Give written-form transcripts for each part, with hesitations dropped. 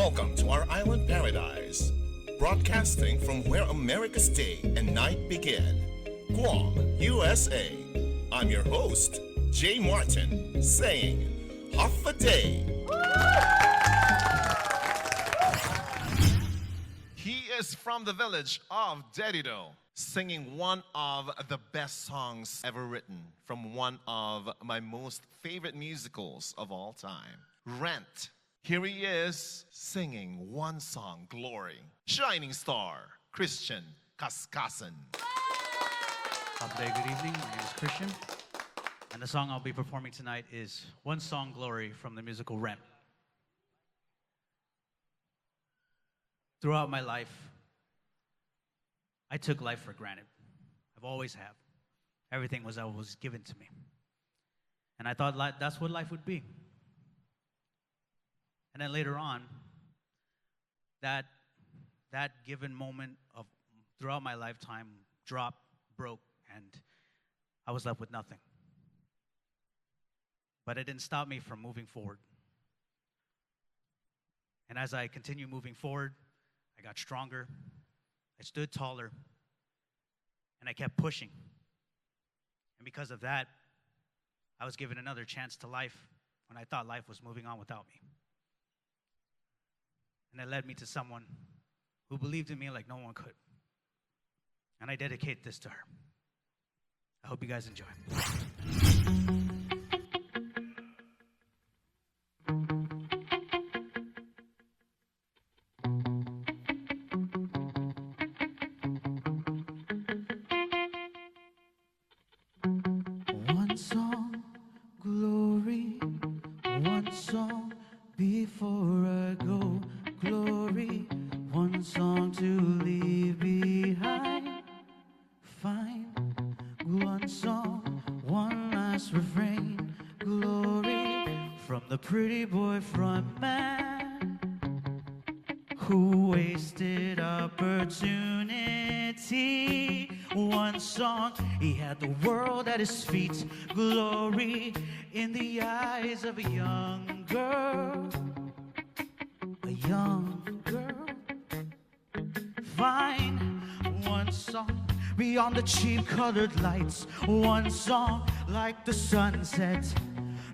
Welcome to our island paradise, broadcasting from where America's day and night begin, Guam, USA. I'm your host, JMartin, saying, Hafa Adai. He is from the village of Dededo, singing one of the best songs ever written from one of my most favorite musicals of all time, Rent. Here he is singing one song, Glory. Shining Star, Christian Kaskasan. Hafa Adai, good evening. My name is Christian. And the song I'll be performing tonight is One Song Glory from the musical Rent. Throughout my life, I took life for granted. I've always have. Everything was given to me. And I thought that's what life would be. And then later on, that given moment of throughout my lifetime dropped, broke, and I was left with nothing. But it didn't stop me from moving forward. And as I continued moving forward, I got stronger, I stood taller, and I kept pushing. And because of that, I was given another chance to life when I thought life was moving on without me. And it led me to someone who believed in me like no one could. And I dedicate this to her. I hope you guys enjoy. One song, glory. One song before I go. Glory, one song to leave behind. Fine, one song, one last refrain. Glory, from the pretty boy front man who wasted opportunity. One song, he had the world at his feet. Glory, in the eyes of a young girl. A young girl. Fine, one song beyond the cheap colored lights. One song like the sunset.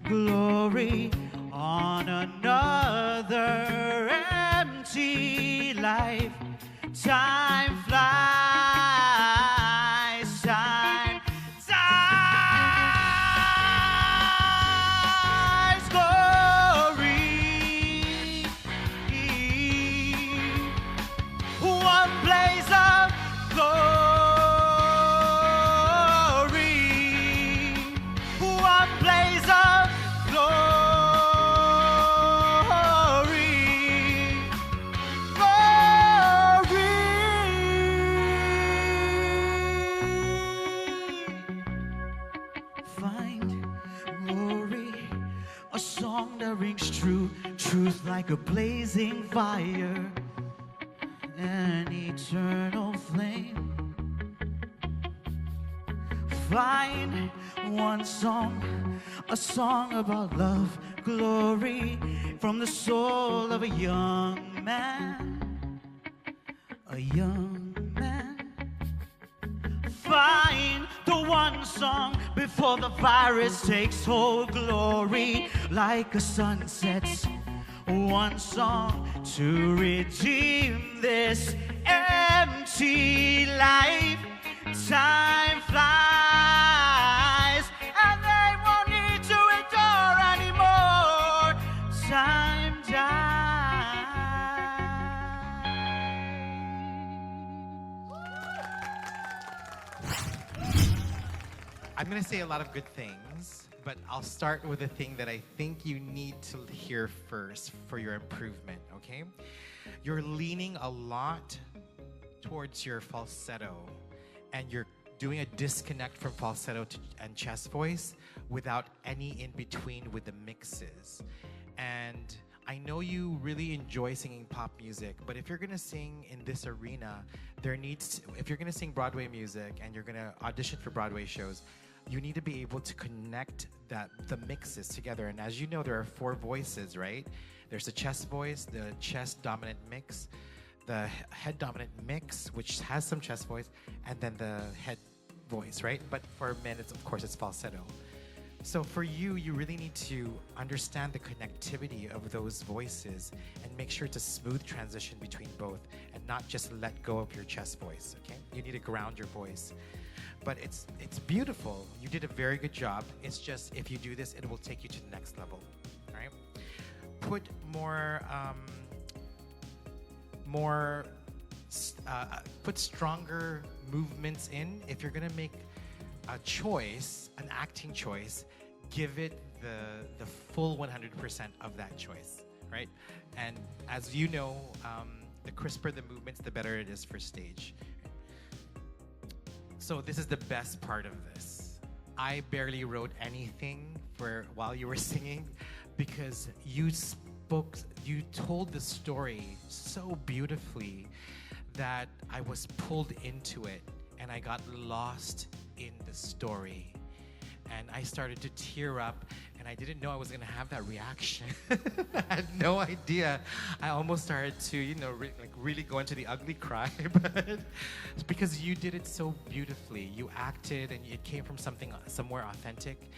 Glory on another empty life. Time flies, time dies. Glory, one blaze of glory, one blaze of glory, glory. Find glory, a song that rings true, truth like a blazing fire, an eternal flame. Find one song, a song about love, glory, from the soul of a young man, a young man. Find the one song before the virus takes hold, glory, like a sunset. One song to redeem this empty life. Time flies, and they won't need to endure anymore. Time dies. I'm going to say a lot of good things, but I'll start with the thing that I think you need to hear first for your improvement, okay? You're leaning a lot towards your falsetto, and you're doing a disconnect from falsetto and chest voice without any in between with the mixes. And I know you really enjoy singing pop music, but if you're gonna sing in this arena, if you're gonna sing Broadway music and you're gonna audition for Broadway shows, you need to be able to connect the mixes together. And as you know, there are 4 voices, right? There's the chest voice, the chest dominant mix, the head dominant mix, which has some chest voice, and then the head voice, right? But for men, of course, it's falsetto. So for you, you really need to understand the connectivity of those voices and make sure it's a smooth transition between both and not just let go of your chest voice, okay? You need to ground your voice. But it's beautiful. You did a very good job. It's just if you do this, it will take you to the next level, all right? Put put stronger movements in. If you're gonna make a choice, an acting choice, give it the full 100% of that choice, right? And as you know, the crisper the movements, the better it is for stage. So this is the best part of this. I barely wrote anything while you were singing because you told the story so beautifully that I was pulled into it and I got lost in the story. And I started to tear up and I didn't know I was gonna have that reaction. I had no idea. I almost started to, really go into the ugly cry, but it's because you did it so beautifully. You acted and it came from somewhere authentic,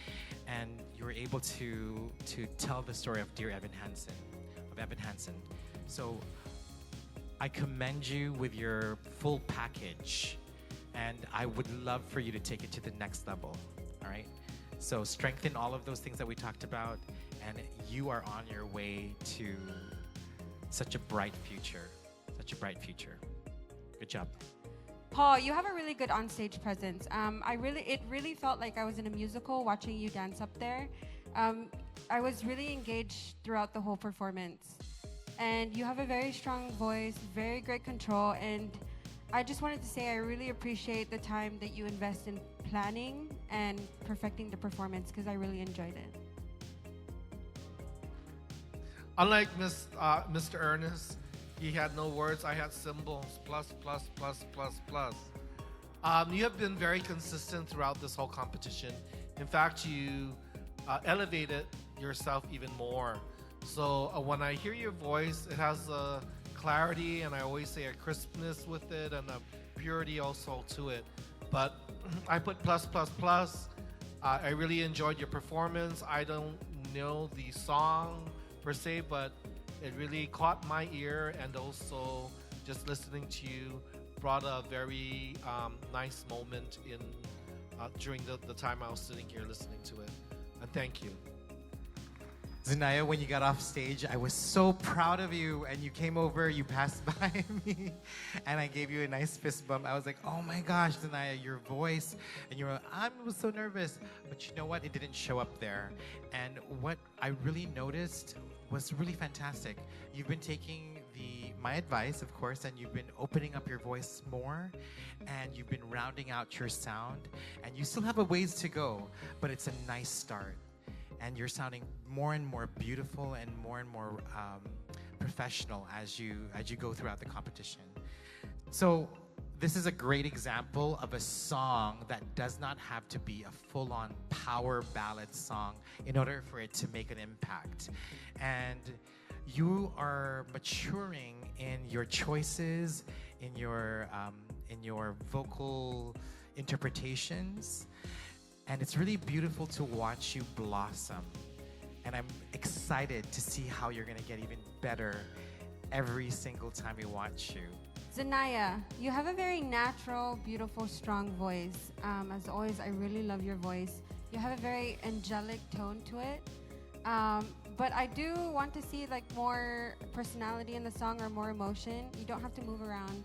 and you were able to tell the story of dear Evan Hansen. So I commend you with your full package, and I would love for you to take it to the next level, all right? So strengthen all of those things that we talked about, and you are on your way to such a bright future. Good job. Paul, you have a really good onstage presence. It really felt like I was in a musical watching you dance up there. I was really engaged throughout the whole performance. And you have a very strong voice, very great control, and I just wanted to say I really appreciate the time that you invest in planning and perfecting the performance because I really enjoyed it. Unlike Mr. Ernest, he had no words. I had symbols, plus, plus, plus, plus, plus. You have been very consistent throughout this whole competition. In fact, you elevated yourself even more. So when I hear your voice, it has a clarity, and I always say a crispness with it and a purity also to it. But I put plus, plus, plus. I really enjoyed your performance. I don't know the song per se, but it really caught my ear, and also just listening to you brought a very nice moment in during the time I was sitting here listening to it. And thank you. Zanaya, when you got off stage, I was so proud of you, and you came over, you passed by me, and I gave you a nice fist bump. I was like, oh my gosh, Zanaya, your voice, and you were, I was so nervous, but you know what? It didn't show up there. And what I really noticed was really fantastic. You've been taking my advice, of course, and you've been opening up your voice more, and you've been rounding out your sound, and you still have a ways to go, but it's a nice start. And you're sounding more and more beautiful and more professional as you go throughout the competition. So this is a great example of a song that does not have to be a full-on power ballad song in order for it to make an impact. And you are maturing in your choices, in your vocal interpretations. And it's really beautiful to watch you blossom. And I'm excited to see how you're gonna get even better every single time we watch you. Zanaya, you have a very natural, beautiful, strong voice. As always, I really love your voice. You have a very angelic tone to it. But I do want to see like more personality in the song or more emotion. You don't have to move around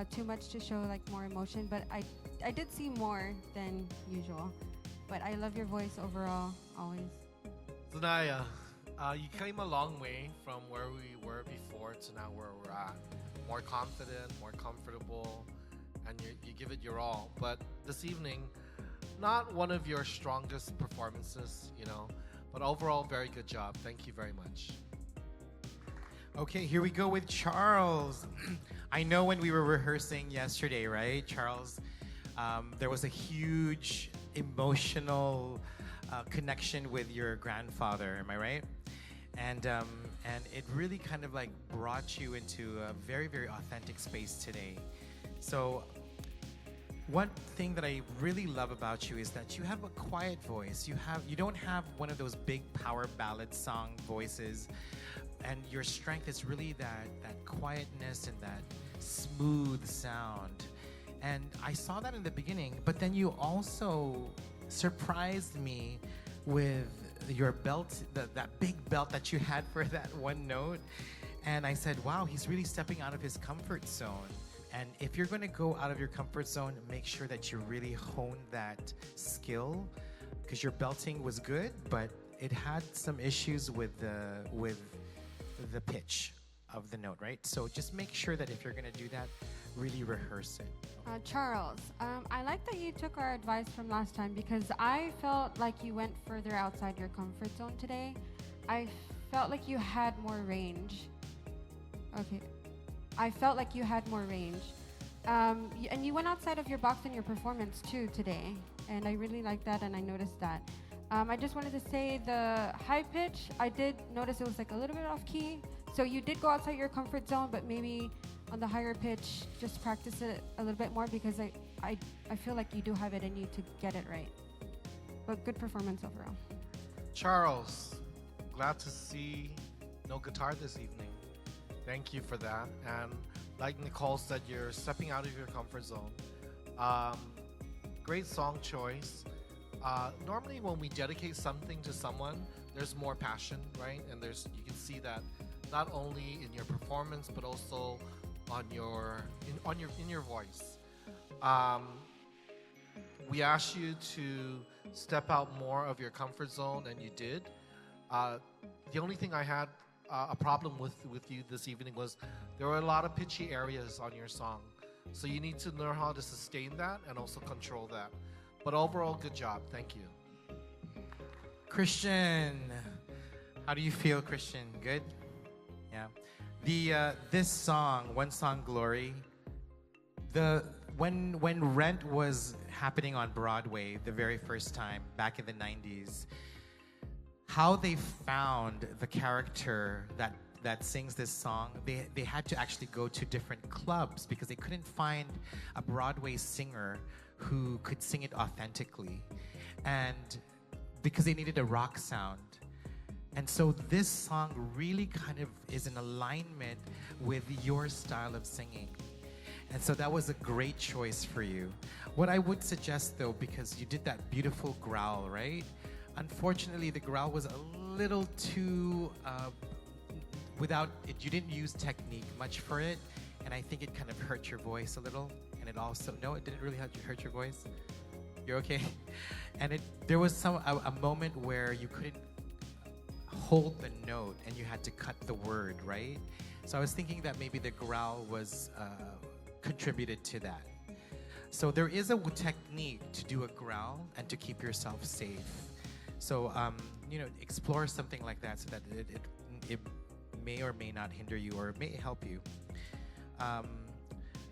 too much to show like more emotion, but I did see more than usual. But I love your voice overall, always. Zanaya, you came a long way from where we were before to now where we're at. More confident, more comfortable, and you give it your all. But this evening, not one of your strongest performances, but overall, very good job. Thank you very much. Okay, here we go with Charles. I know when we were rehearsing yesterday, right, Charles? There was a huge emotional connection with your grandfather. Am I right? And it really kind of like brought you into a very, very authentic space today. So one thing that I really love about you is that you have a quiet voice. You don't have one of those big power ballad song voices, and your strength is really that quietness and that smooth sound. And I saw that in the beginning, but then you also surprised me with your belt, that big belt that you had for that one note. And I said, wow, he's really stepping out of his comfort zone. And if you're going to go out of your comfort zone, make sure that you really hone that skill, because your belting was good, but it had some issues with the pitch of the note, right? So just make sure that if you're going to do that, really rehearse it. Charles, I like that you took our advice from last time, because I felt like you went further outside your comfort zone today. I felt like you had more range. Okay. I felt like you had more range. And you went outside of your box in your performance too today. And I really liked that, and I noticed that. I just wanted to say the high pitch, I did notice it was like a little bit off key. So you did go outside your comfort zone, but maybe on the higher pitch, just practice it a little bit more, because I feel like you do have it in you to get it right. But good performance overall. Charles, glad to see no guitar this evening. Thank you for that. And like Nicole said, you're stepping out of your comfort zone. Great song choice. Normally when we dedicate something to someone, there's more passion, right? And you can see that not only in your performance, but also in your voice. We asked you to step out more of your comfort zone, and you did. The only thing I had a problem with you this evening was there were a lot of pitchy areas on your song. So you need to learn how to sustain that and also control that. But overall, good job. Thank you. Christian, how do you feel, Christian? Good? Yeah. This song, One Song Glory, when Rent was happening on Broadway the very first time back in the 90s, how they found the character that sings this song, they had to actually go to different clubs because they couldn't find a Broadway singer who could sing it authentically, and because they needed a rock sound. And so this song really kind of is in alignment with your style of singing. And so that was a great choice for you. What I would suggest though, because you did that beautiful growl, right? Unfortunately, the growl was a little too, you didn't use technique much for it. And I think it kind of hurt your voice a little. And it also, no, it didn't really hurt your voice. You're okay? And there was a moment where you couldn't hold the note and you had to cut the word, right? So I was thinking that maybe the growl was contributed to that. So there is a technique to do a growl and to keep yourself safe. So, explore something like that so that it may or may not hinder you or may help you.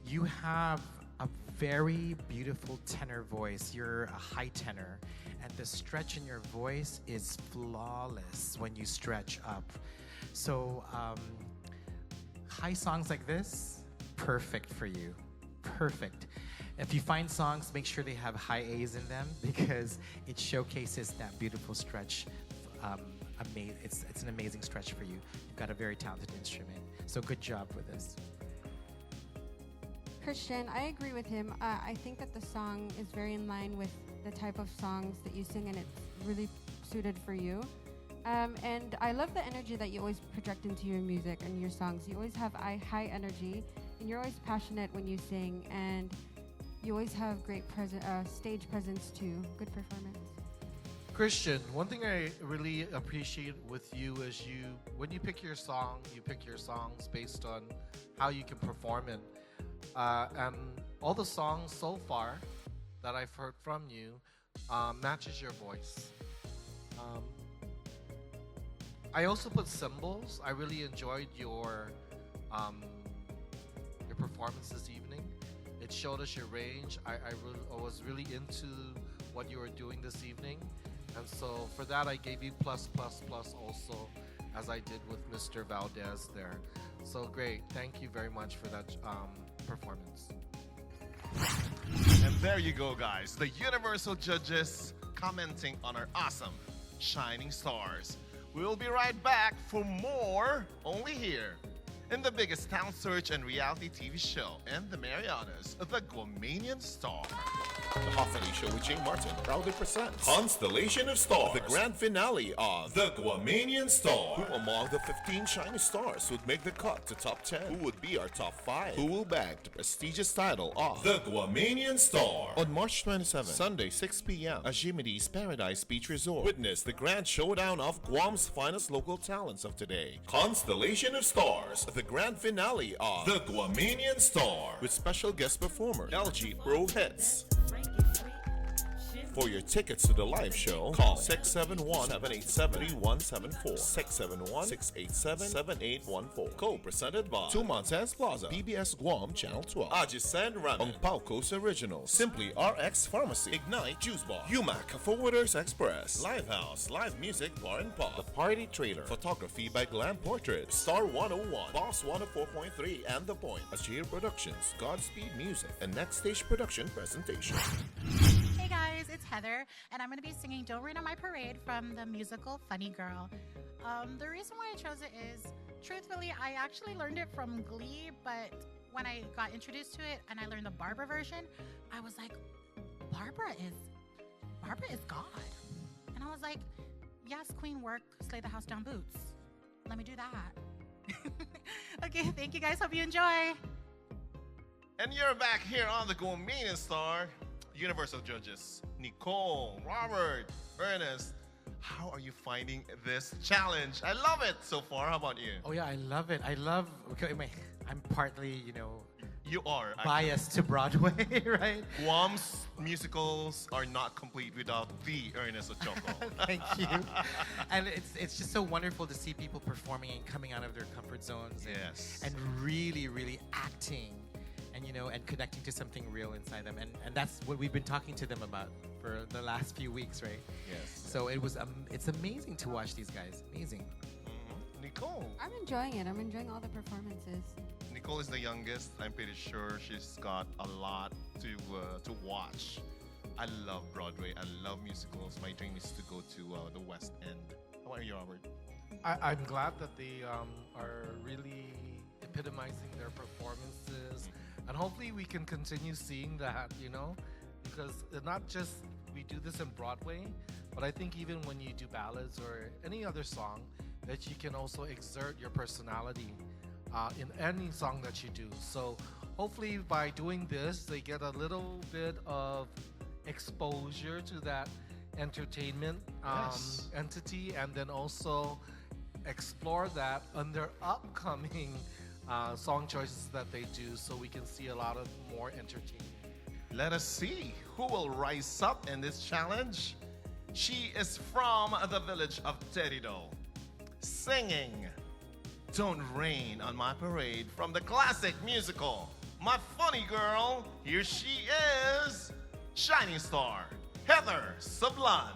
You have a very beautiful tenor voice. You're a high tenor, and the stretch in your voice is flawless when you stretch up. So high songs like this, perfect for you. Perfect. If you find songs, make sure they have high A's in them because it showcases that beautiful stretch. It's an amazing stretch for you. You've got a very talented instrument. So good job with this. Christian, I agree with him. I think that the song is very in line with the type of songs that you sing, and it's really suited for you. And I love the energy that you always project into your music and your songs. You always have high energy, and you're always passionate when you sing, and you always have great stage presence too. Good performance. Christian, one thing I really appreciate with you is when you pick your song, you pick your songs based on how you can perform it. And all the songs so far that I've heard from you matches your voice. I also put cymbals. I really enjoyed your performance this evening. It showed us your range. I was really into what you were doing this evening. And so for that, I gave you plus also, as I did with Mr. Valdez there. So great. Thank you very much for that performance. And there you go, guys. The universal judges commenting on our awesome shining stars. We'll be right back for more only here in the biggest town search and reality TV show in the Marianas, the Guamanian Star. The Hafa Adai Show with JMartin proudly presents Constellation of Stars, the grand finale of the Guamanian Star. Who among the 15 shining stars would make the cut to top 10? Who would be our top 5? Who will bag the prestigious title of the Guamanian Star? On March 27, Sunday, 6 p.m. Ajisen Paradise Beach Resort. Witness the grand showdown of Guam's finest local talents of today. Constellation of Stars, the grand finale of the Guamanian Star, with special guest performer LG Pro Hits. For your tickets to the live show, call 671-787-3174, 671-687-7814. Co-presented by Tumon Plaza, PBS GUAM Channel 12, Ajisen Ramen, Pao Coast Originals, Simply RX Pharmacy, Ignite Juice Bar, UMAC Forwarders Express, Live House, Live Music Bar and Pop, The Party Trailer, Photography by Glam Portraits, Star 101, Boss 104.3, and The Point, Ajir Productions, Godspeed Music, and Next Stage Production Presentation. Hey guys, it's Heather, and I'm going to be singing Don't Rain on My Parade from the musical Funny Girl. The reason why I chose it is, truthfully, I actually learned it from Glee, but when I got introduced to it and I learned the Barbara version, I was like, Barbara is God. And I was like, yes, queen work, slay the house down boots. Let me do that. Okay, thank you guys. Hope you enjoy. And you're back here on the Guamanian Star. Universal judges, Nicole, Robert, Ernest, how are you finding this challenge? I love it so far. How about you? Oh yeah, I love it. I'm partly, You are. biased to Broadway, right? Guam's musicals are not complete without the Ernest Ochoco. Thank you. And it's just so wonderful to see people performing and coming out of their comfort zones and, Yes. and really, really acting and and connecting to something real inside them. And that's what we've been talking to them about for the last few weeks, right? Yes. So it's amazing to watch these guys. Amazing. Mm-hmm. Nicole. I'm enjoying it. I'm enjoying all the performances. Nicole is the youngest. I'm pretty sure she's got a lot to watch. I love Broadway. I love musicals. My dream is to go to the West End. How about you, Robert? I'm glad that they are really epitomizing their performances. And hopefully we can continue seeing that, because not just we do this in Broadway, but I think even when you do ballads or any other song, that you can also exert your personality in any song that you do. So hopefully by doing this, they get a little bit of exposure to that entertainment Yes. entity, and then also explore that on their upcoming song choices that they do, so we can see a lot of more entertainment. Let us see who will rise up in this challenge. She is from the village of Dededo, singing Don't Rain on My Parade from the classic musical My Funny Girl. Here she is, Shining Star, Heather Sablan.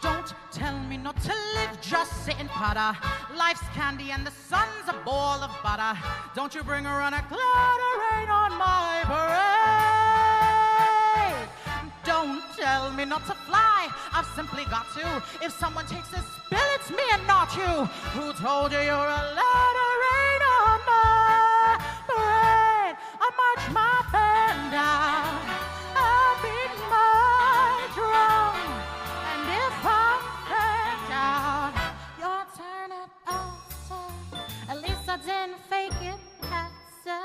Don't tell me not to live, just sit and putter. Life's candy and the sun's a ball of butter. Don't you bring around a cloud of rain on my parade. Don't tell me not to fly, I've simply got to. If someone takes a spill, it's me and not you. Who told you you're allowed to rain on my parade? I march my band down, I beat my drum. And if I'm back down, your turn at answer. At least I didn't fake it, answer.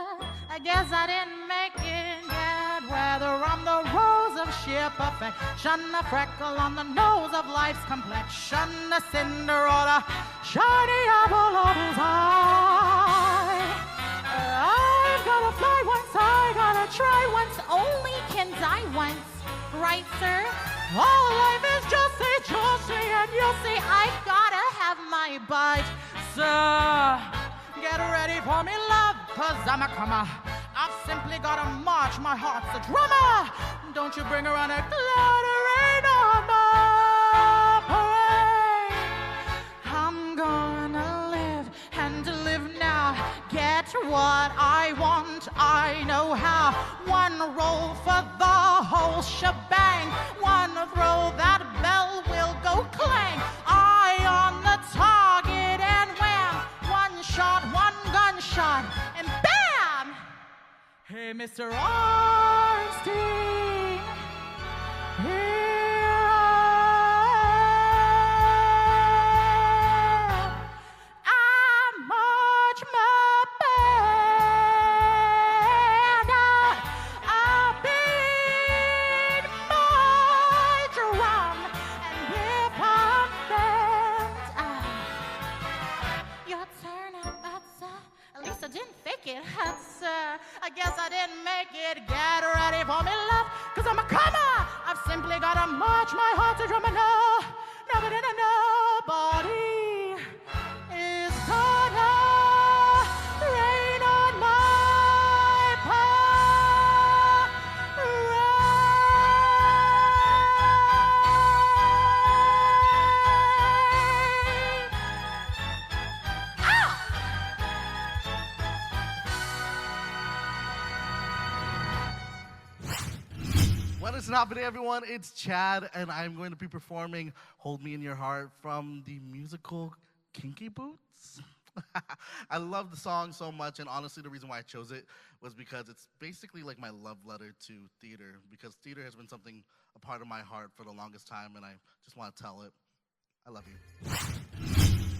I guess I didn't make it yet. Whether I'm the rose of sheer perfection, a freckle on the nose of life's complexion, a cinder or a shiny apple of his eye. I've gotta fly once, I gotta try once, only can die once. Right, sir? All life is just a juicy, and you'll see I gotta have my bite, sir. get ready for me, love, cause I'm a comer. I've simply gotta march, my heart's a drummer. Don't you bring around a clattering on my parade. I'm gonna live and live now. Get what I want, I know how. One roll for the whole shebang. One throw, that bell will go clang. Eye on the target and wham. One shot, one gunshot, and bam! Hey, Mr. Artistry, here I am. I march my band out. I beat my drum, and if I'm bent, your turn, that's at least I didn't fake it. That's I guess I didn't make it. Get ready for me, love, cause I'm a comer. I've simply gotta march my heart to drum and know. Nobody is gonna rain on my parade. Ah! What is happening, everyone? It's Chad, and I'm going to be performing Hold Me in Your Heart from the musical Kinky Boots. I love the song so much, and honestly, the reason why I chose it was because it's basically like my love letter to theater, because theater has been something, a part of my heart for the longest time, and I just want to tell it. I love you.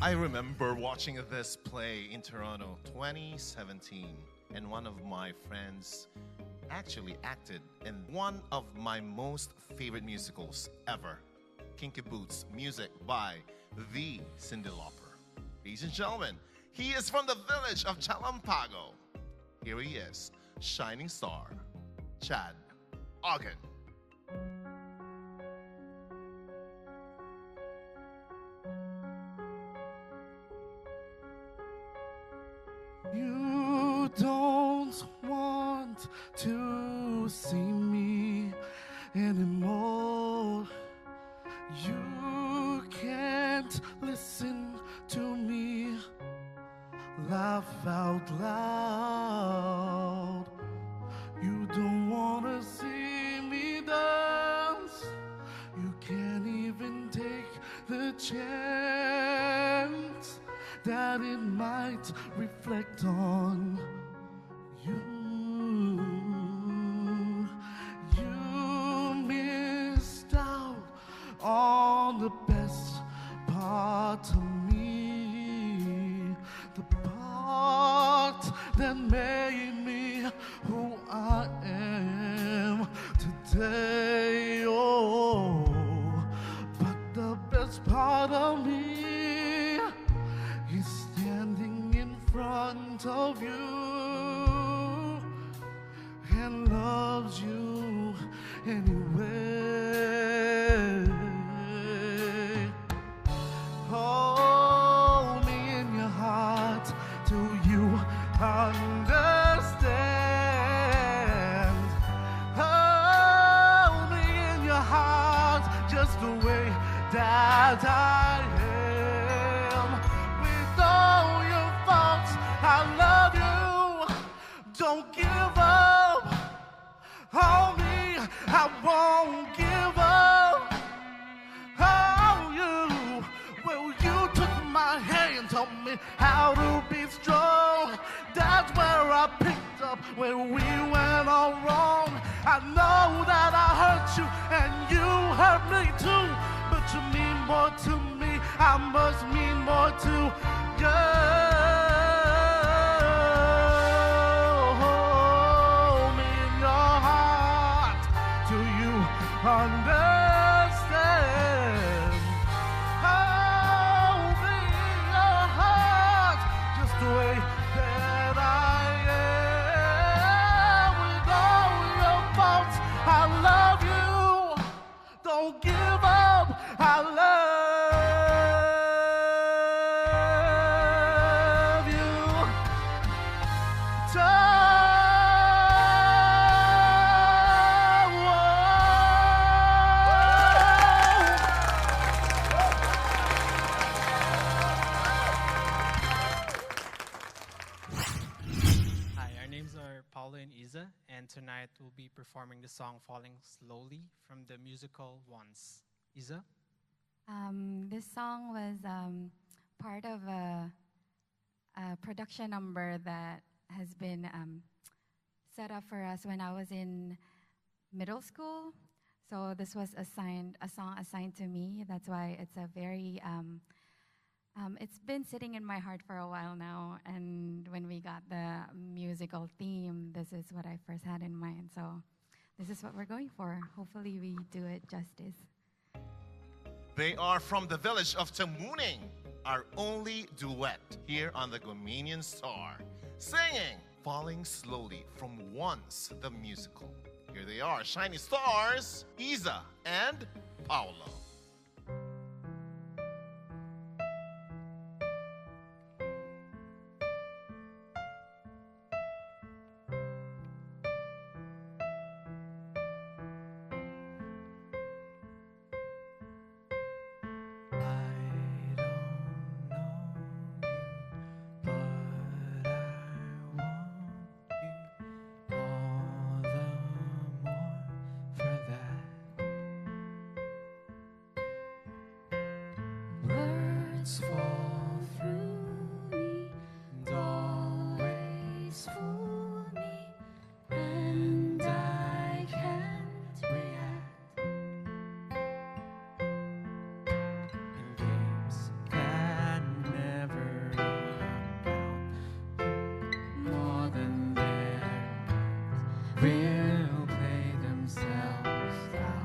I remember watching this play in Toronto 2017, and one of my friends actually acted in one of my most favorite musicals ever, Kinky Boots, music by the Cyndi Lauper. Ladies and gentlemen, he is from the village of Chalampago. Here he is, Shining Star, Chad Ogden. You don't want to see me anymore. You can't listen to me laugh out loud. You don't want to see me dance. You can't even take the chance that it might reflect on you. You missed out on the best part of me, the part that made me who I am today. Oh, but the best part of me is standing in front of you and loves you anyway. Hold me in your heart. Do you understand? Hold me in your heart just the way that I am. With all your faults, I love you. Don't give up on me. I won't give up on you. Well, you took my hand, told me how to be strong. That's where I picked up when we went all wrong. I know that I hurt you and you hurt me too, but you mean more to me. I must mean more to you. Hold me in your heart. Do you understand? Hold me in your heart just the way that I am. With all your faults, I love you. Don't give up, I love you. tonight will be performing the song Falling Slowly from the musical Once. Isa? This song was part of a production number that has been set up for us when I was in middle school. So this was a song assigned to me. That's why it's a very, it's been sitting in my heart for a while now. And when we got the musical theme, this is what I first had in mind. So this is what we're going for. Hopefully we do it justice. They are from the village of Tamuning, our only duet here on the Guamanian Star, singing Falling Slowly from Once the Musical. Here they are, Shiny Stars, Isa and Paolo. Fall through me and always fool me, and I can't react in games that never amount more than their will play themselves out.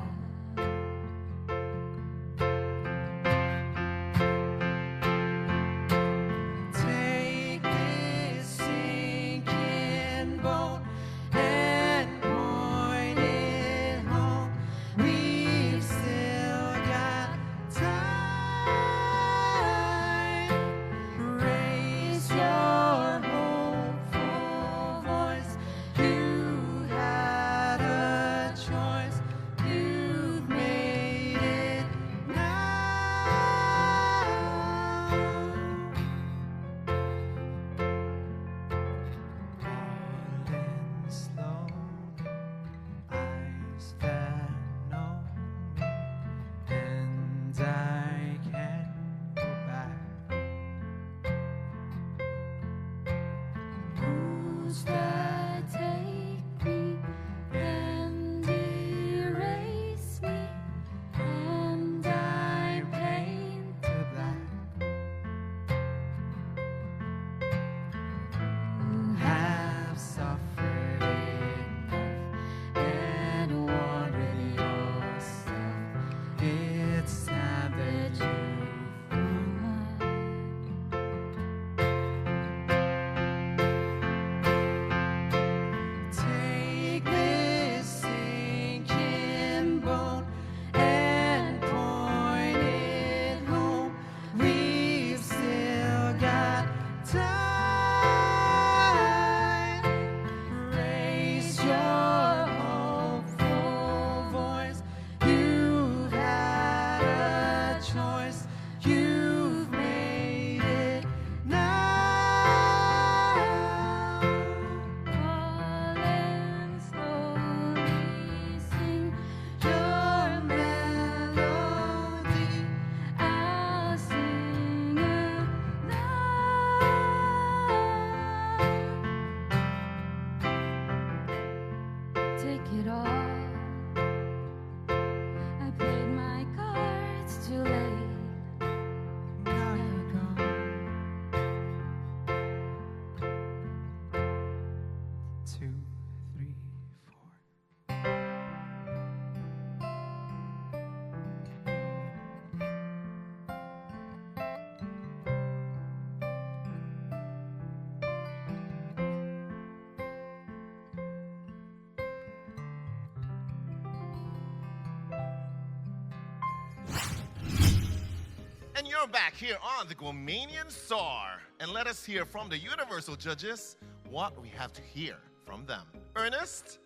And you're back here on the Guamanian Star. And let us hear from the universal judges what we have to hear from them. Ernest?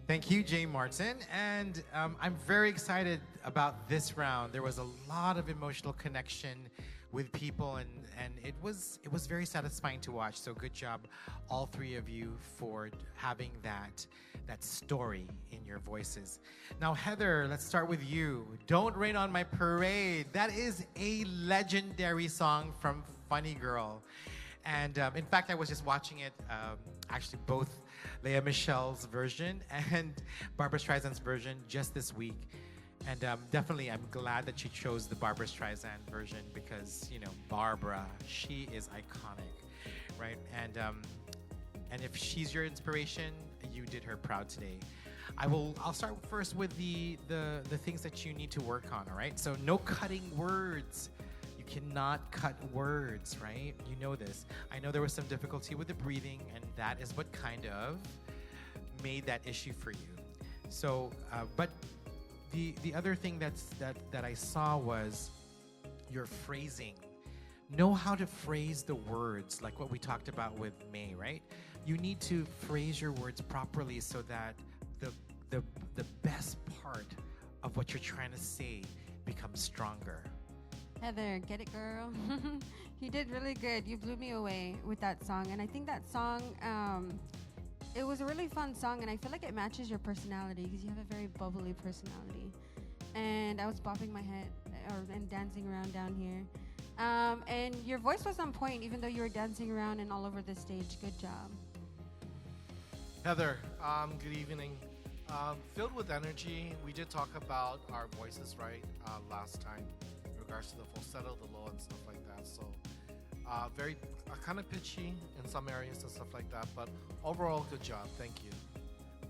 Thank you, JMartin. And I'm very excited about this round. There was a lot of emotional connection with people, and it was very satisfying to watch. So good job, all three of you, for having that story in your voices. Now, Heather, let's start with you. Don't Rain on My Parade. That is a legendary song from Funny Girl. And in fact, I was just watching it, actually both Lea Michelle's version and Barbra Streisand's version just this week. And definitely, I'm glad that she chose the Barbra Streisand version because, you know, Barbra, she is iconic, right? And if she's your inspiration, you did her proud today. I'll start first with the things that you need to work on, all right? So no cutting words. You cannot cut words, right? You know this. I know there was some difficulty with the breathing, and that is what kind of made that issue for you. So, but the other thing that I saw was your phrasing. Know how to phrase the words, like what we talked about with May, right? You need to phrase your words properly so that the best part of what you're trying to say becomes stronger. Heather, get it, girl. You did really good. You blew me away with that song. And I think that song, it was a really fun song. And I feel like it matches your personality because you have a very bubbly personality. And I was bopping my head and dancing around down here. And your voice was on point, even though you were dancing around and all over the stage. Good job. Heather, good evening. Filled with energy. We did talk about our voices, right, last time in regards to the falsetto, the low, and stuff like that. So very kind of pitchy in some areas and stuff like that. But overall, good job. Thank you.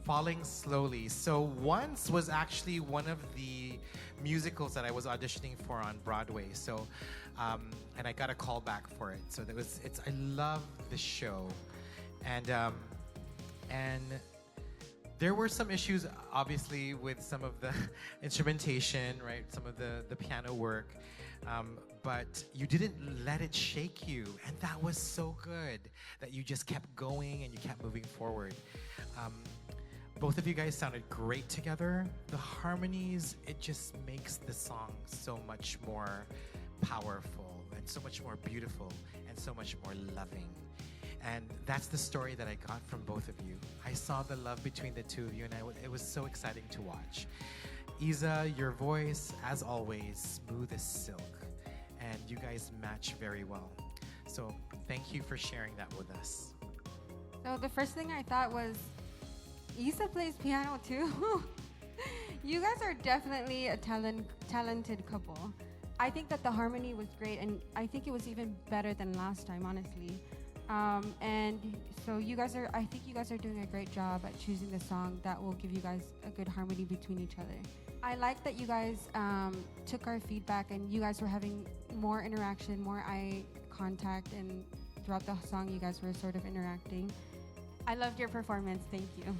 Falling Slowly. So Once was actually one of the musicals that I was auditioning for on Broadway. So, and I got a call back for it. So I love the show, and there were some issues, obviously, with some of the instrumentation, right? Some of the piano work, but you didn't let it shake you, and that was so good that you just kept going and you kept moving forward. Both of you guys sounded great together. The harmonies, it just makes the song so much more powerful and so much more beautiful and so much more loving. And that's the story that I got from both of you. I saw the love between the two of you, and it was so exciting to watch. Isa, your voice, as always, smooth as silk. And you guys match very well. So thank you for sharing that with us. So the first thing I thought was, Isa plays piano too. You guys are definitely a talented couple. I think that the harmony was great, and I think it was even better than last time, honestly. And so I think you guys are doing a great job at choosing the song that will give you guys a good harmony between each other. I like that you guys took our feedback and you guys were having more interaction, more eye contact, and throughout the song you guys were sort of interacting. I loved your performance. Thank you.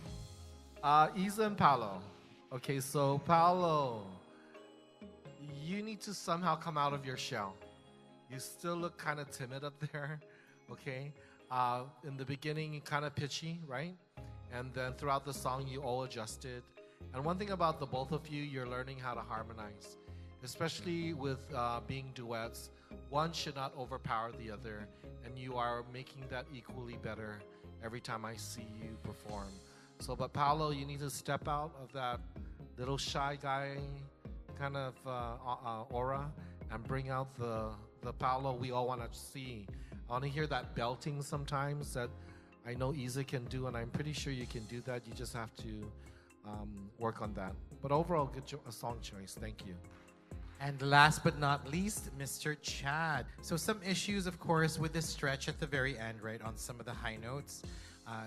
Isa and Paolo. Okay, so Paolo, you need to somehow come out of your shell. You still look kind of timid up there, okay? In the beginning, kind of pitchy, right? And then throughout the song, you all adjusted. And one thing about the both of you, you're learning how to harmonize, especially with being duets. One should not overpower the other, and you are making that equally better every time I see you perform. So, but Paolo, you need to step out of that little shy guy kind of aura and bring out the Paolo we all want to see. I want to hear that belting sometimes that I know Isa can do, and I'm pretty sure you can do that. You just have to work on that. But overall, good song choice. Thank you. And last but not least, Mr. Chad. So some issues, of course, with the stretch at the very end, right, on some of the high notes.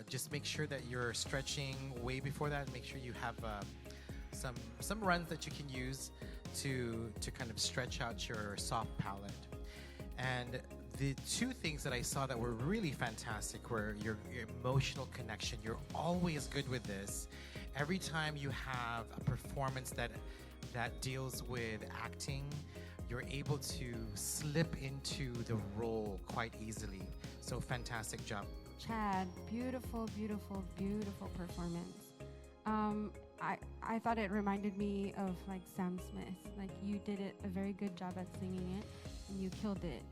Just make sure that you're stretching way before that. Make sure you have some runs that you can use to kind of stretch out your soft palate. And the two things that I saw that were really fantastic were your emotional connection. You're always good with this. Every time you have a performance that deals with acting, you're able to slip into the role quite easily. So fantastic job. Chad, beautiful, beautiful, beautiful performance. I thought it reminded me of like Sam Smith. Like you did a very good job at singing it. and you killed it.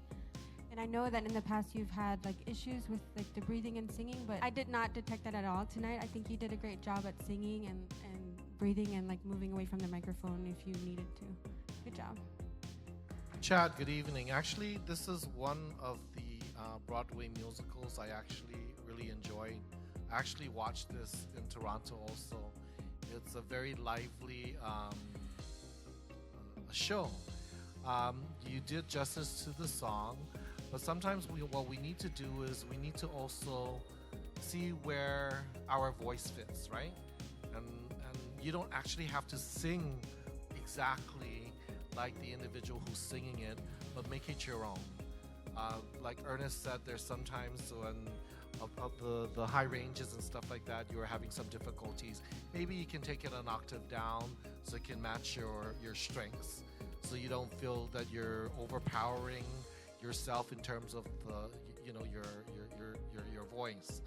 And I know that in the past you've had like issues with like the breathing and singing, but I did not detect that at all tonight. I think you did a great job at singing and breathing and like moving away from the microphone if you needed to. Good job. Chad, good evening. Actually, this is one of the Broadway musicals I actually really enjoyed. I actually watched this in Toronto also. It's a very lively show. You did justice to the song, but sometimes what we need to do is we need to also see where our voice fits, right? And you don't actually have to sing exactly like the individual who's singing it, but make it your own. Like Ernest said, there's sometimes when of the high ranges and stuff like that, you're having some difficulties. Maybe you can take it an octave down so it can match your strengths, so you don't feel that you're overpowering yourself in terms of your voice.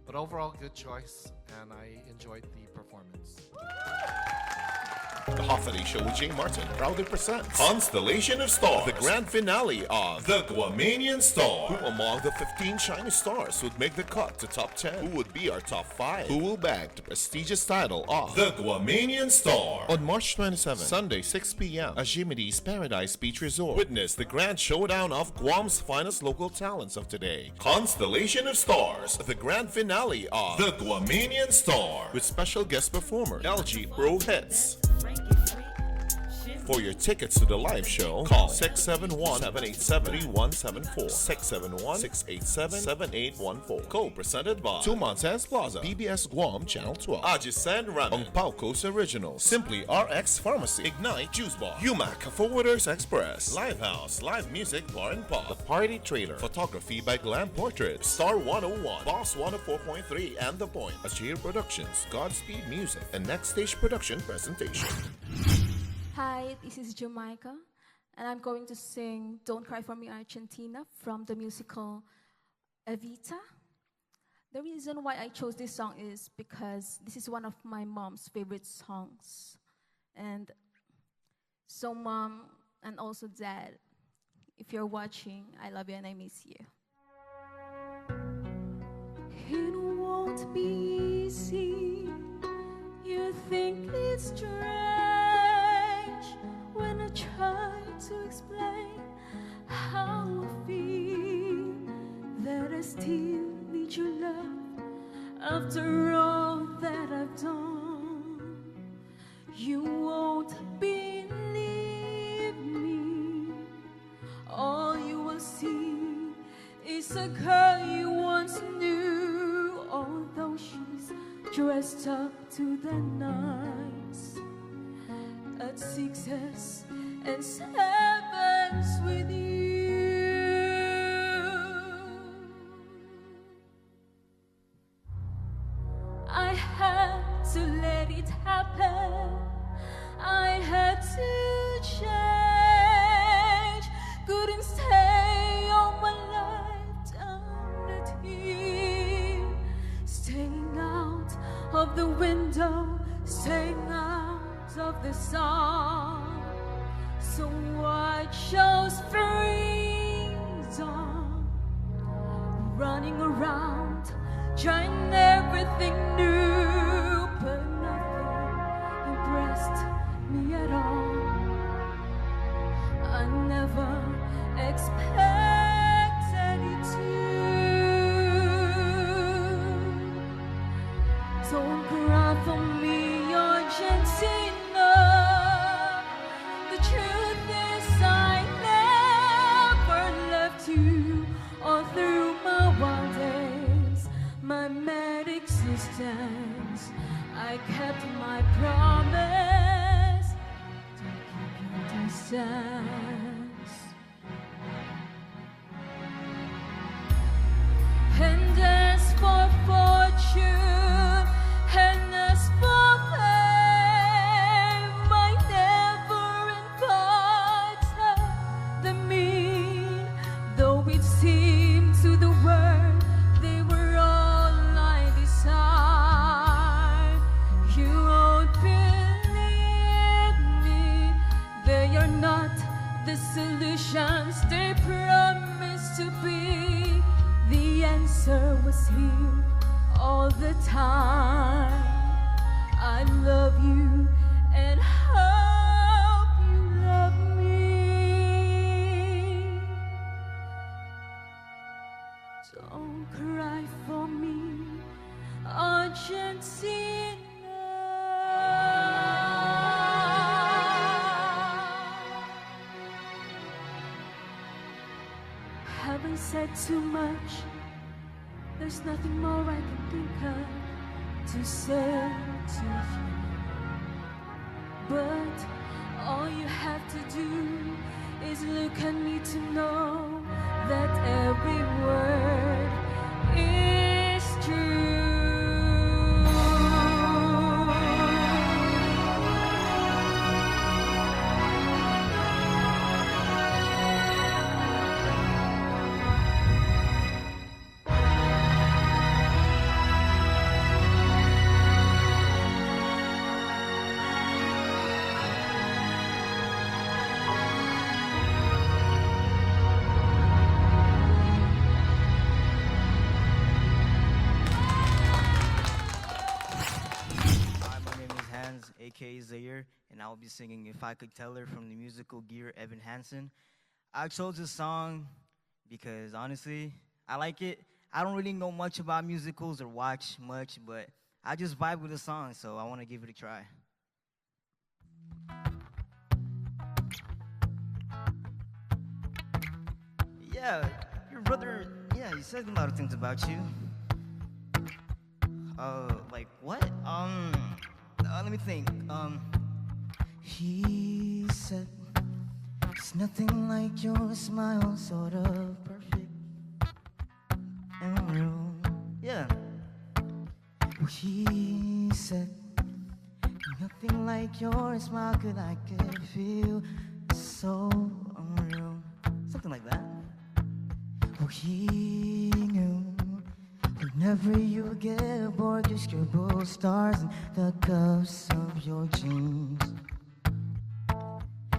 But overall, good choice, and I enjoyed the performance. The Hafa Adai Show with JMartin proudly presents Constellation of Stars, the grand finale of the Guamanian Star. Who among the 15 Chinese stars would make the cut to top 10? Who would be our top 5? Who will bag the prestigious title of the Guamanian Star? On March 27, Sunday, 6 p.m. Ajimedi's Paradise Beach Resort. Witness the grand showdown of Guam's finest local talents of today. Constellation of Stars, the grand finale of the Guamanian Star, with special guest performer LG Pro Hits. For your tickets to the live show, call 671-787-3174, 671-687-7814. Co-presented by Tumon Plaza, PBS GUAM Channel 12, Ajisen Ramen, Paucos Original, Simply RX Pharmacy, Ignite Juice Bar, UMAC Forwarders Express, Live House, Live Music Bar and Pop, The Party Trailer, Photography by Glam Portrait, Star 101, Boss 104.3, and The Point, Ajir Productions, Godspeed Music, and Next Stage Production Presentation. Hi, this is Jamaica, and I'm going to sing Don't Cry For Me Argentina from the musical Evita. The reason why I chose this song is because this is one of my mom's favorite songs. And so Mom and also Dad, if you're watching, I love you and I miss you. It won't be easy, you think it's strange when I try to explain how I feel, that I still need your love after all that I've done. You won't believe me, all you will see is a girl you once knew, although she's dressed up to the nines at 6s and 7s with you. I had to let it happen, I had to change, couldn't stay all my life down at here, staying out of the window, staying out of the song. So I chose freedom, running around, trying everything new, but nothing impressed me at all. I never expected it to. Don't cry for me, Argentina. The truth is I never left you all through my wild days, my mad existence. I kept my promise to keep your distance. And as for fortune, and as for fame, I never invited the mean, though it seemed to the world they were all I desire. You won't believe me, they are not the time. I love you and hope you love me. Don't cry for me, Argentina. Haven't said too much. There's nothing more I can think of to say to you. But all you have to do is look at me to know that every word is true. aka Zaire, and I will be singing If I Could Tell Her from the musical Gear Evan Hansen. I chose this song because honestly, I like it. I don't really know much about musicals or watch much, but I just vibe with the song, so I want to give it a try. Yeah, your brother, he said a lot of things about you. Like what? Let me think. He said, it's nothing like your smile, sort of perfect and real. Yeah. Well, he said, nothing like your smile could I could feel so unreal. Something like that. Well, he knew whenever you get bored, you scribble stars in the cuffs of your jeans.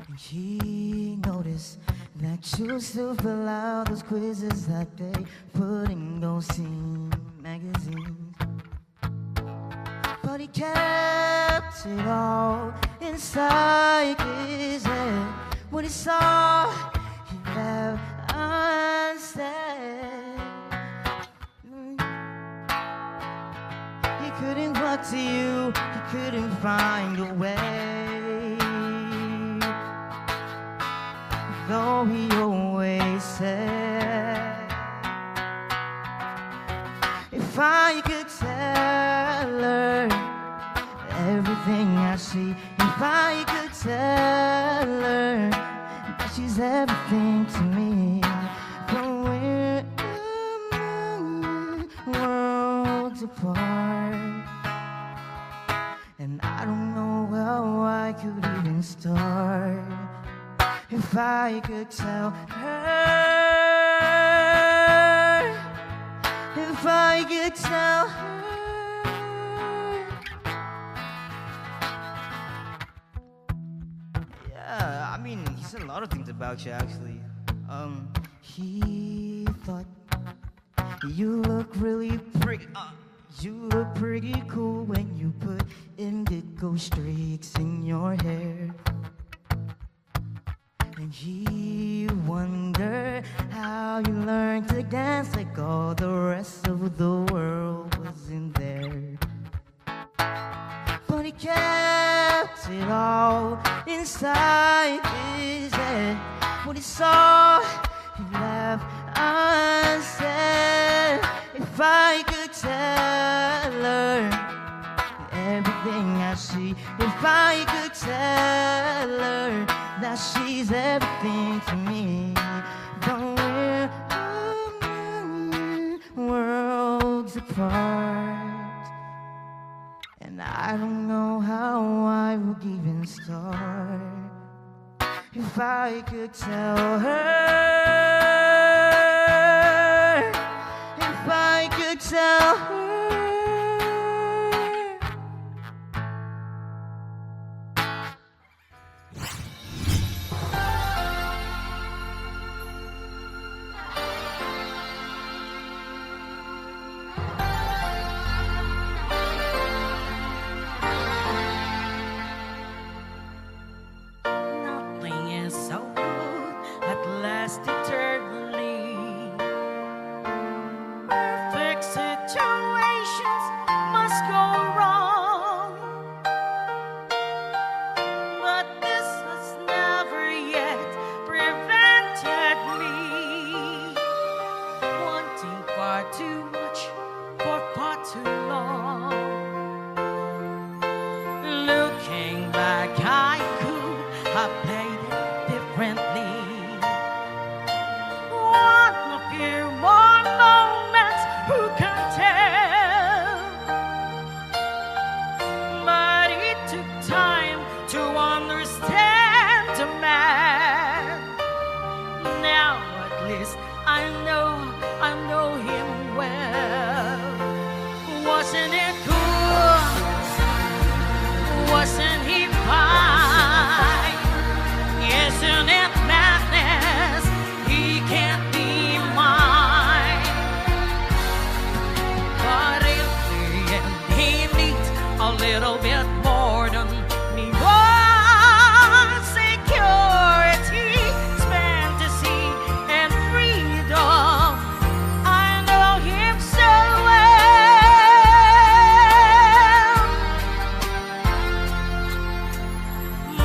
And he noticed that you still fill out those quizzes that they put in those teen magazines. But he kept it all inside his head. When he saw, he left unsaid. He couldn't walk to you, he couldn't find a way. Though he always said, if I could tell her everything I see, if I could tell her that she's everything to me, but we're worlds apart, and I don't know how I could even start. If I could tell her, if I could tell her. Yeah, I mean, he said a lot of things about you, actually. He thought you look really pretty. You look pretty cool when you put indigo streaks in your hair. And he wondered how you learned to dance like all the rest of the world wasn't there. But he kept it all inside his head. When he saw, he left unsaid. If I could tell her everything I see, if I could tell her that she's everything to me, but we're worlds apart, and I don't know how I would even start. If I could tell her, if I could tell her. back, I could have played it differently. One of few more moments, who can tell? But it took time to understand a man. Now at least I know him well. Wasn't it cool? Wasn't he fine? Isn't it madness? He can't be mine. But in the end, he needs a little bit more than me. One security, fantasy, and freedom. I know him so well.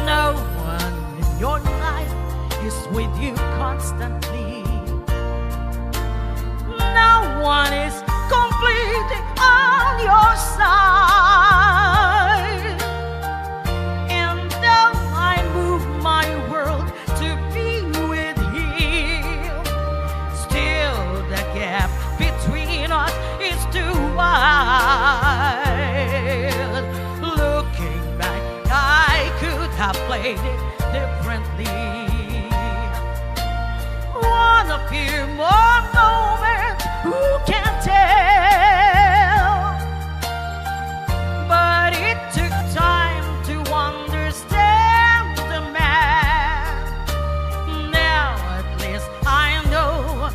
No one in your life is with you constantly. No one is completely on your side. And though I move my world to be with him, still the gap between us is too wide. Looking back, I could have played it differently. One of few more moments, who can tell? But it took time to understand the man. Now at least I know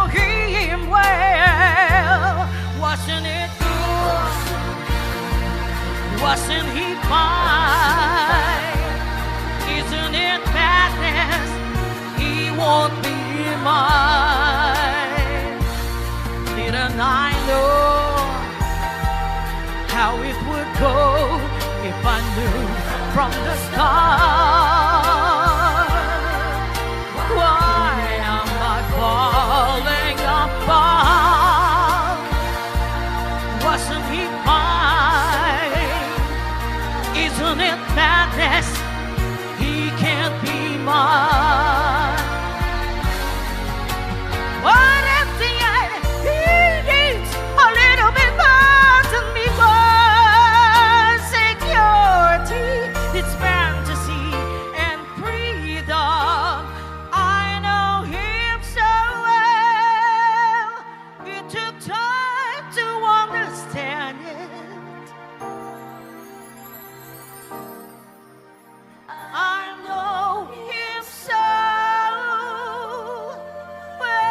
him well. Wasn't it good? Wasn't he fine? Isn't it madness? He won't be mine. Didn't I know how it would go if I knew from the start? Why am I falling apart? Wasn't he fine? Isn't it madness? He can't be mine. But at the end, he needs a little bit more than me. One security, it's fantasy and freedom. I know him so well. It took time to understand it. I know him so well.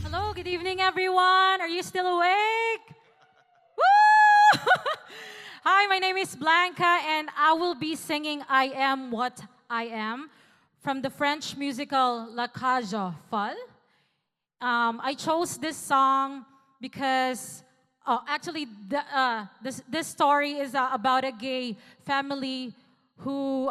Hello, good evening, everyone. Are you still awake? Woo! Hi, my name is Blanca, and I will be singing I Am What I Am from the French musical La Cage aux Folles. I chose this song because this story is about a gay family who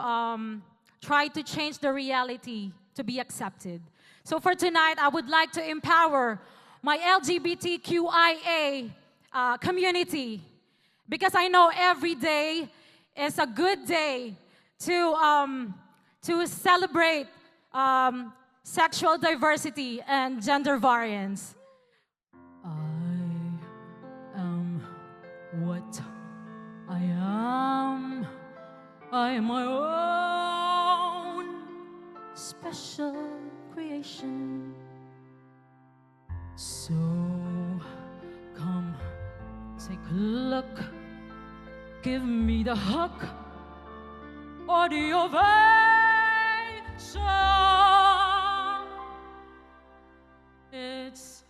tried to change the reality to be accepted. So for tonight, I would like to empower my LGBTQIA community, because I know every day is a good day to celebrate sexual diversity and gender variance. What I am. I am my own special creation. So come take a look, give me the hook or the ovation. It's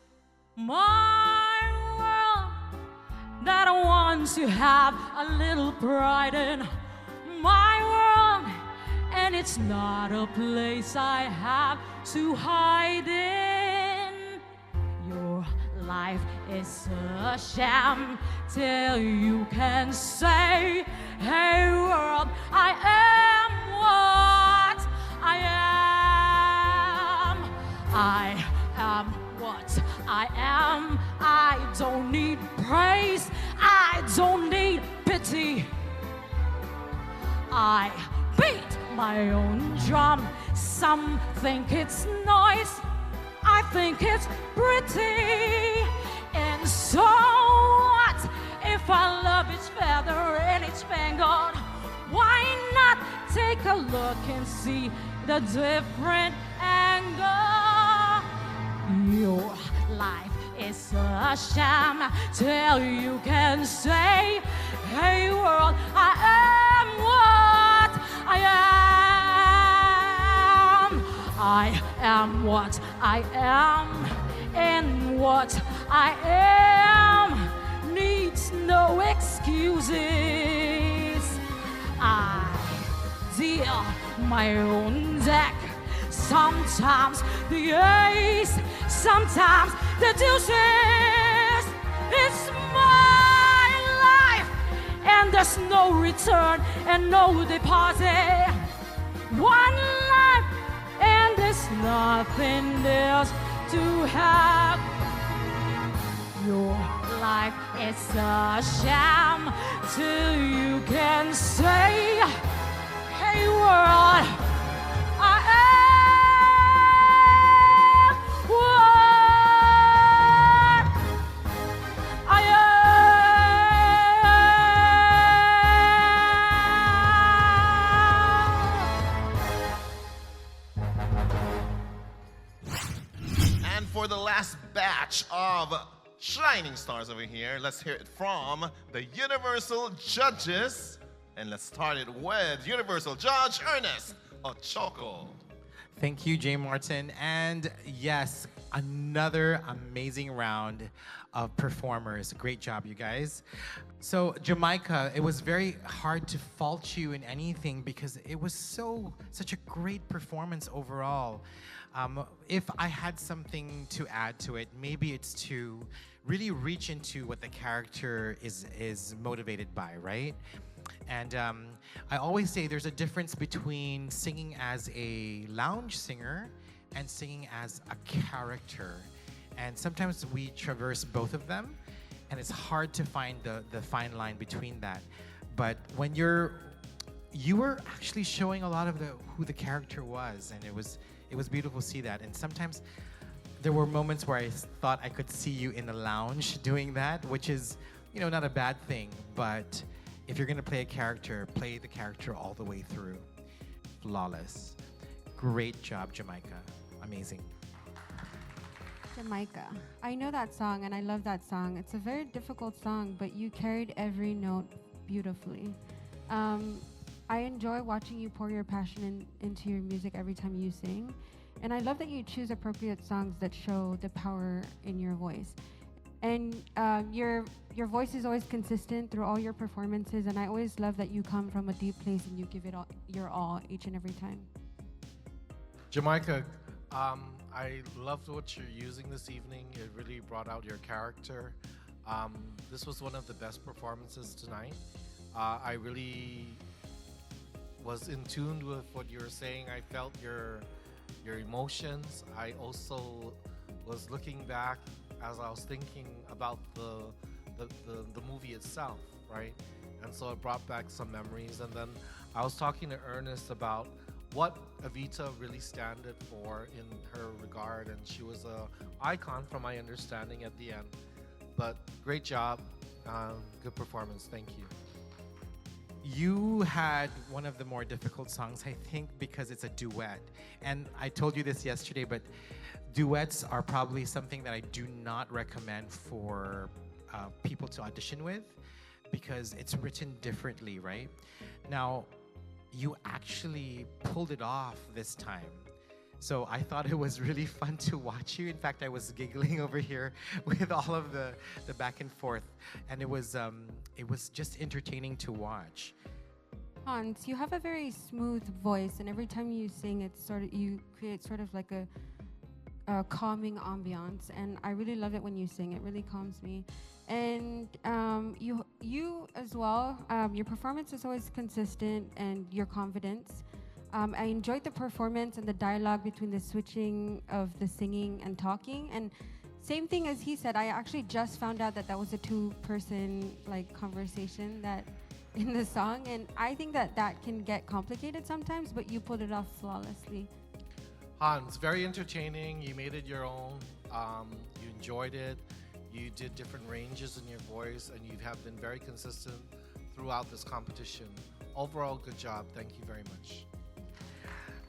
my world that wants to have a little pride in my world, and it's not a place I have to hide in. Your life is a sham till you can say, hey world, I am what I am. I am what I am. I don't I beat my own drum. Some think it's noise, I think it's pretty. And so what if I love each feather and each spangled? Why not take a look and see the different angle? Your life is a sham till you can say, hey world, I am what I am. I am what I am, and what I am needs no excuses. I deal my own deck. Sometimes the ace, sometimes the deuces. It's my life, and there's no return and no deposit. One life, and there's nothing else to have. Your life is a sham till you can say, hey world, I am what I am. And for the last batch of shining stars over here, let's hear it from the Universal Judges. And let's start it with Universal Judge Ernest Ochoco. Thank you, JMartin. And yes, another amazing round of performers. Great job, you guys. So, Jamaica, it was very hard to fault you in anything because it was such a great performance overall. If I had something to add to it, maybe it's to really reach into what the character is motivated by, right? And I always say there's a difference between singing as a lounge singer and singing as a character. And sometimes we traverse both of them, and it's hard to find the fine line between that. But when you were actually showing a lot of who the character was, and it was beautiful to see that. And sometimes there were moments where I thought I could see you in the lounge doing that, which is, not a bad thing, but if you're gonna play a character, play the character all the way through. Flawless. Great job, Jamaica. Amazing. Jamaica. I know that song and I love that song. It's a very difficult song, but you carried every note beautifully. I enjoy watching you pour your passion into your music every time you sing. And I love that you choose appropriate songs that show the power in your voice. And your voice is always consistent through all your performances, and I always love that you come from a deep place and you give it all, your all each and every time. Jamaica, I loved what you're using this evening. It really brought out your character. This was one of the best performances tonight. I really was in tune with what you were saying. I felt your emotions. I also was looking back as I was thinking about the movie itself, right? And so it brought back some memories. And then I was talking to Ernest about what Evita really standed for in her regard, and she was an icon from my understanding at the end. But great job, good performance, thank you. You had one of the more difficult songs, I think, because it's a duet. And I told you this yesterday, but duets are probably something that I do not recommend for people to audition with because it's written differently, right? Now, you actually pulled it off this time. So I thought it was really fun to watch you. In fact, I was giggling over here with all of the back and forth. And it was just entertaining to watch. Hans, you have a very smooth voice, and every time you sing, you create sort of like a calming ambiance, and I really love it when you sing. It really calms me. And you as well, your performance is always consistent, and your confidence. I enjoyed the performance and the dialogue between the switching of the singing and talking. And same thing as he said, I actually just found out that was a two-person conversation that in the song, and I think that can get complicated sometimes, but you pulled it off flawlessly. Hans, very entertaining. You made it your own. You enjoyed it. You did different ranges in your voice, and you have been very consistent throughout this competition. Overall, good job. Thank you very much.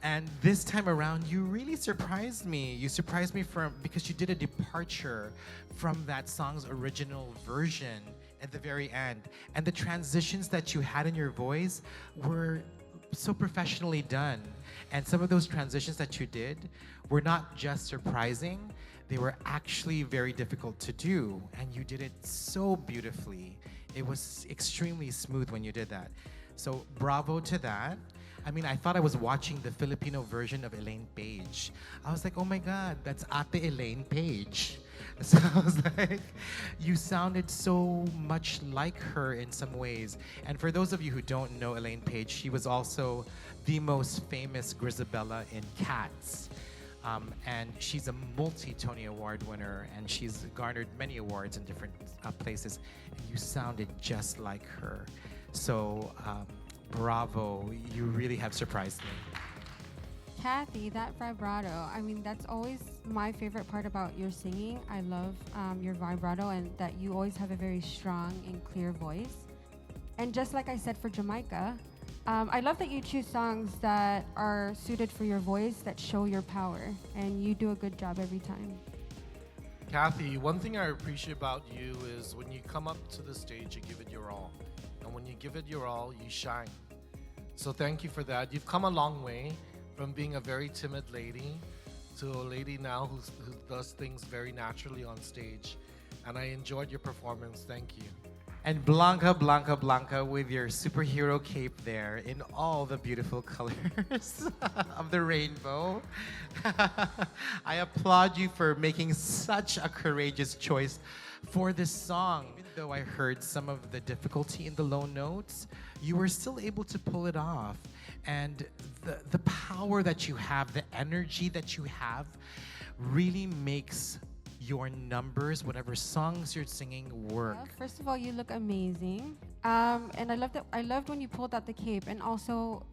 And this time around, you really surprised me. You surprised me because you did a departure from that song's original version at the very end. And the transitions that you had in your voice were so professionally done. And some of those transitions that you did were not just surprising, they were actually very difficult to do. And you did it so beautifully. It was extremely smooth when you did that. So bravo to that. I mean, I thought I was watching the Filipino version of Elaine Page. I was like, oh my God, that's Ate Elaine Page. So I was like, you sounded so much like her in some ways. And for those of you who don't know Elaine Page, she was also the most famous Grisabella in Cats. And she's a multi-Tony Award winner, and she's garnered many awards in different places. And you sounded just like her. So, bravo, you really have surprised me. Kathy, that vibrato, I mean, that's always my favorite part about your singing. I love your vibrato, and that you always have a very strong and clear voice. And just like I said for Jamaica, I love that you choose songs that are suited for your voice, that show your power, and you do a good job every time. Kathy, one thing I appreciate about you is when you come up to the stage, you give it your all. And when you give it your all, you shine. So thank you for that. You've come a long way from being a very timid lady to a lady now who does things very naturally on stage. And I enjoyed your performance. Thank you. And Blanca, Blanca, Blanca with your superhero cape there in all the beautiful colors of the rainbow. I applaud you for making such a courageous choice for this song. Even though I heard some of the difficulty in the low notes, you were still able to pull it off. And the power that you have, the energy that you have, really makes your numbers, whatever songs you're singing, work. Well, first of all, you look amazing, and I loved when you pulled out the cape, and also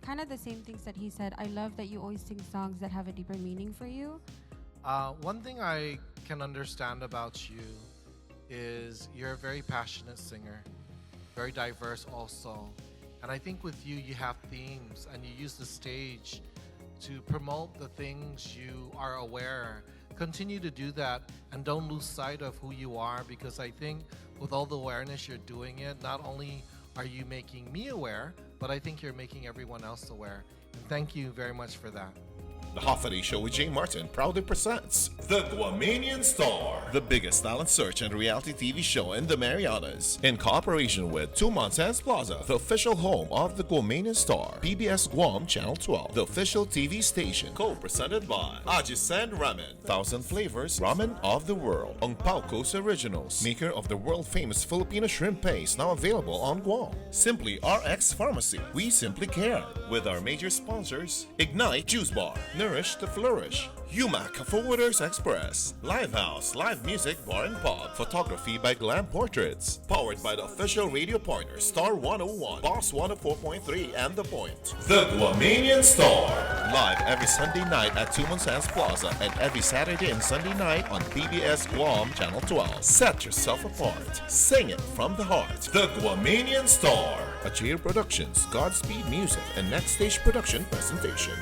kind of the same things that he said. I love that you always sing songs that have a deeper meaning for you. One thing I can understand about you is you're a very passionate singer, very diverse also, and I think with you, you have themes, and you use the stage to promote the things you are aware. Continue to do that, and don't lose sight of who you are, because I think with all the awareness you're doing it, not only are you making me aware, but I think you're making everyone else aware. And thank you very much for that. The Hafa Adai Show with JMartin proudly presents the Guamanian Star, the biggest talent search and reality TV show in the Marianas, in cooperation with Tumon Plaza, the official home of the Guamanian Star, PBS GUAM Channel 12, the official TV station, co-presented by Ajisen Ramen, 1,000 flavors ramen of the world, Ang Pao Coast Originals, maker of the world-famous Filipino shrimp paste, now available on Guam. Simply RX Pharmacy, we simply care. With our major sponsors, Ignite Juice Bar, Nourish to Flourish, UMAC Forwarders Express, Live House, Live Music Bar and Pub, Photography by Glam Portraits, powered by the official radio partner Star 101, Boss 104.3 and The Point. The Guamanian Star, live every Sunday night at Tumon Plaza and every Saturday and Sunday night on PBS GUAM Channel 12. Set yourself apart. Sing it from the heart. The Guamanian Star. A JR Productions, Godspeed Music, and Next Stage Production presentation.